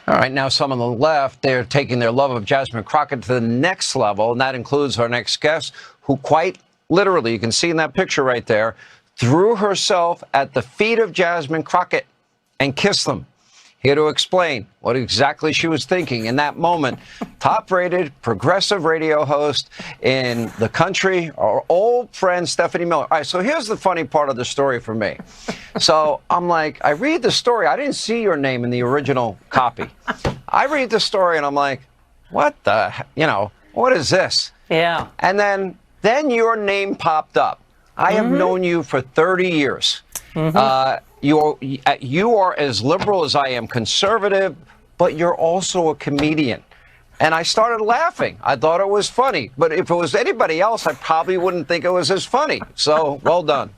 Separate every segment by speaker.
Speaker 1: All right, now some on the left, they're taking their love of Jasmine Crockett to the next level, and that includes our next guest, who quite literally, you can see in that picture right there, threw herself at the feet of Jasmine Crockett and kissed them. Here to explain what exactly she was thinking in that moment, top-rated progressive radio host in the country, our old friend Stephanie Miller. All right, so here's the funny part of the story for me. So I'm like, I read the story. I didn't see your name in the original copy. I read the story, and I'm like, what the, what is this?
Speaker 2: Yeah.
Speaker 1: And then your name popped up. I have known you for 30 years. You are as liberal as I am conservative, but you're also a comedian. And I started laughing. I thought it was funny. But if it was anybody else, I probably wouldn't think it was as funny. So, well done.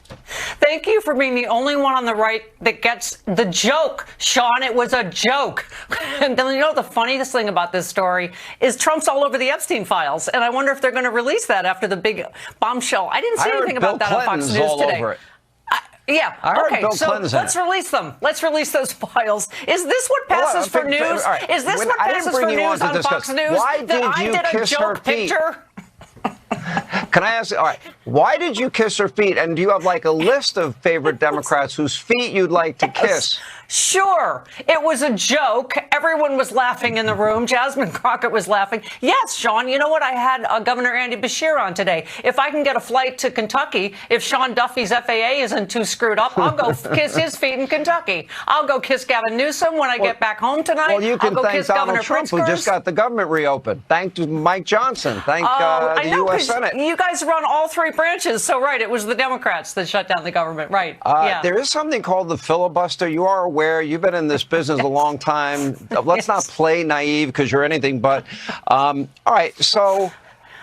Speaker 2: Thank you for being the only one on the right that gets the joke. Sean, it was a joke. And then, the funniest thing about this story is Trump's all over the Epstein files. And I wonder if they're going to release that after the big bombshell. I didn't see anything about that on Fox News today. Yeah. Okay. So let's release them. Let's release those files. Is this what passes for news? Right. Is this what passes for news on Fox News?
Speaker 1: Why did you kiss her feet? Can I ask? All right. Why did you kiss her feet? And do you have like a list of favorite Democrats whose feet you'd like to kiss?
Speaker 2: Sure. It was a joke. Everyone was laughing in the room. Jasmine Crockett was laughing. Yes, Sean, you know what? I had Governor Andy Beshear on today. If I can get a flight to Kentucky, if Sean Duffy's FAA isn't too screwed up, I'll go kiss his feet in Kentucky. I'll go kiss Gavin Newsom when I get back home tonight.
Speaker 1: Well, you can thank Donald Trump, who just got the government reopened. Thank Mike Johnson. Thank the U.S. Senate.
Speaker 2: You guys run all three branches. So, right, it was the Democrats that shut down the government. Right. Yeah.
Speaker 1: There is something called the filibuster. You are aware. You've been in this business a long time. Let's not play naive because you're anything but. All right. So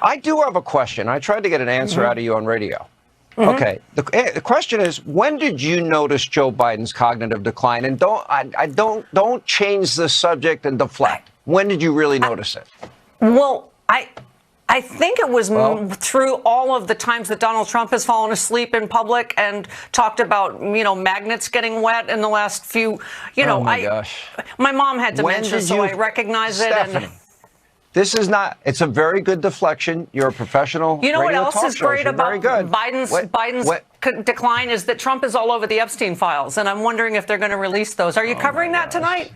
Speaker 1: I do have a question. I tried to get an answer out of you on radio. Okay. The question is, when did you notice Joe Biden's cognitive decline? And don't change the subject and deflect. When did you really notice it?
Speaker 2: Well, I think it was through all of the times that Donald Trump has fallen asleep in public and talked about, magnets getting wet in the last few,
Speaker 1: oh my gosh.
Speaker 2: My mom had dementia, so I recognize it.
Speaker 1: Stephanie, this is not, it's a very good deflection. You're a professional.
Speaker 2: You know what else is
Speaker 1: shows.
Speaker 2: great about Biden's decline is that Trump is all over the Epstein files. And I'm wondering if they're going to release those. Are you covering that tonight?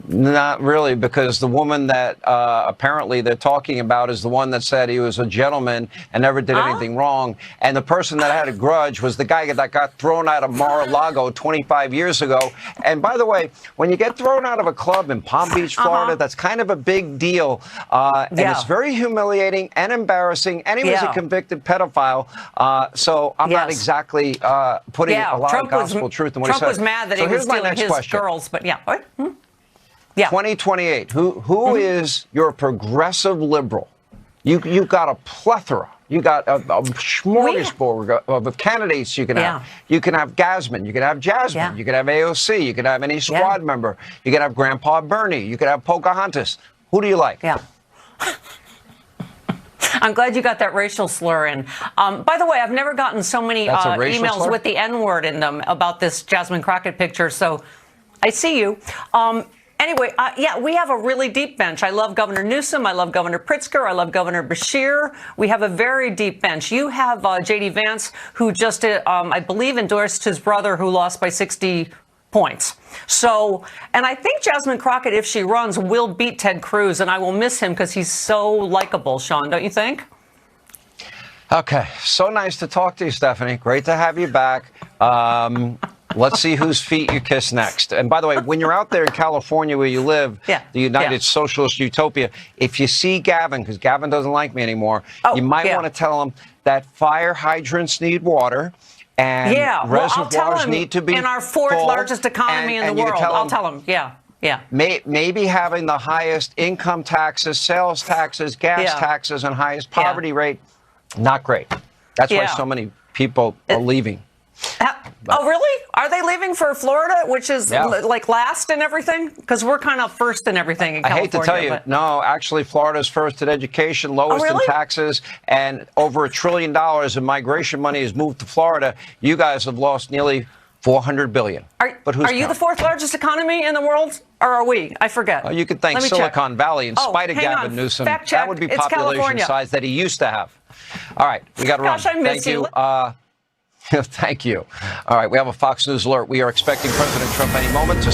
Speaker 1: Not really, because the woman that apparently they're talking about is the one that said he was a gentleman and never did anything wrong. And the person that had a grudge was the guy that got thrown out of Mar-a-Lago 25 years ago. And by the way, when you get thrown out of a club in Palm Beach, Florida, that's kind of a big deal. And it's very humiliating and embarrassing. And he was a convicted pedophile. So I'm not exactly putting a lot of gospel truth in what he said.
Speaker 2: Trump was mad that he was stealing his girls, but What?
Speaker 1: 2028. Who is your progressive liberal? You've got a plethora. You got a smorgasbord of candidates you can have. You can have Gasman. You can have Jasmine. You can have AOC. You can have any squad member. You can have Grandpa Bernie. You can have Pocahontas. Who do you like?
Speaker 2: Yeah. I'm glad you got that racial slur in. By the way, I've never gotten so many emails with the N-word in them about this Jasmine Crockett picture. So I see you. Anyway, we have a really deep bench. I love Governor Newsom. I love Governor Pritzker. I love Governor Beshear. We have a very deep bench. You have J.D. Vance, who just, I believe, endorsed his brother who lost by 60 points. So, and I think Jasmine Crockett, if she runs, will beat Ted Cruz, and I will miss him because he's so likable, Sean, don't you think?
Speaker 1: Okay. So nice to talk to you, Stephanie. Great to have you back. Let's see whose feet you kiss next. And by the way, when you're out there in California where you live, the United Socialist Utopia, if you see Gavin, because Gavin doesn't like me anymore, you might want to tell him that fire hydrants need water and reservoirs need to be
Speaker 2: in our fourth largest economy in the world. I'll tell him,
Speaker 1: maybe having the highest income taxes, sales taxes, gas taxes, and highest poverty rate, not great. That's why so many people are leaving.
Speaker 2: Oh, really? Are they leaving for Florida, which is like last in everything? Because we're kind of first in everything in California.
Speaker 1: I hate to tell you, no, actually, Florida's first in education, lowest in taxes, and over $1 trillion in migration money has moved to Florida. You guys have lost nearly 400 billion. But who's
Speaker 2: are you the fourth largest economy in the world, or are we? I forget.
Speaker 1: You could thank Silicon Valley in spite of Gavin Newsom.
Speaker 2: Fact check.
Speaker 1: That would be
Speaker 2: It's
Speaker 1: population
Speaker 2: California.
Speaker 1: size that he used to have. All right, we got to run.
Speaker 2: Gosh, I miss you.
Speaker 1: Thank you. All right, we have a Fox News alert. We are expecting President Trump any moment to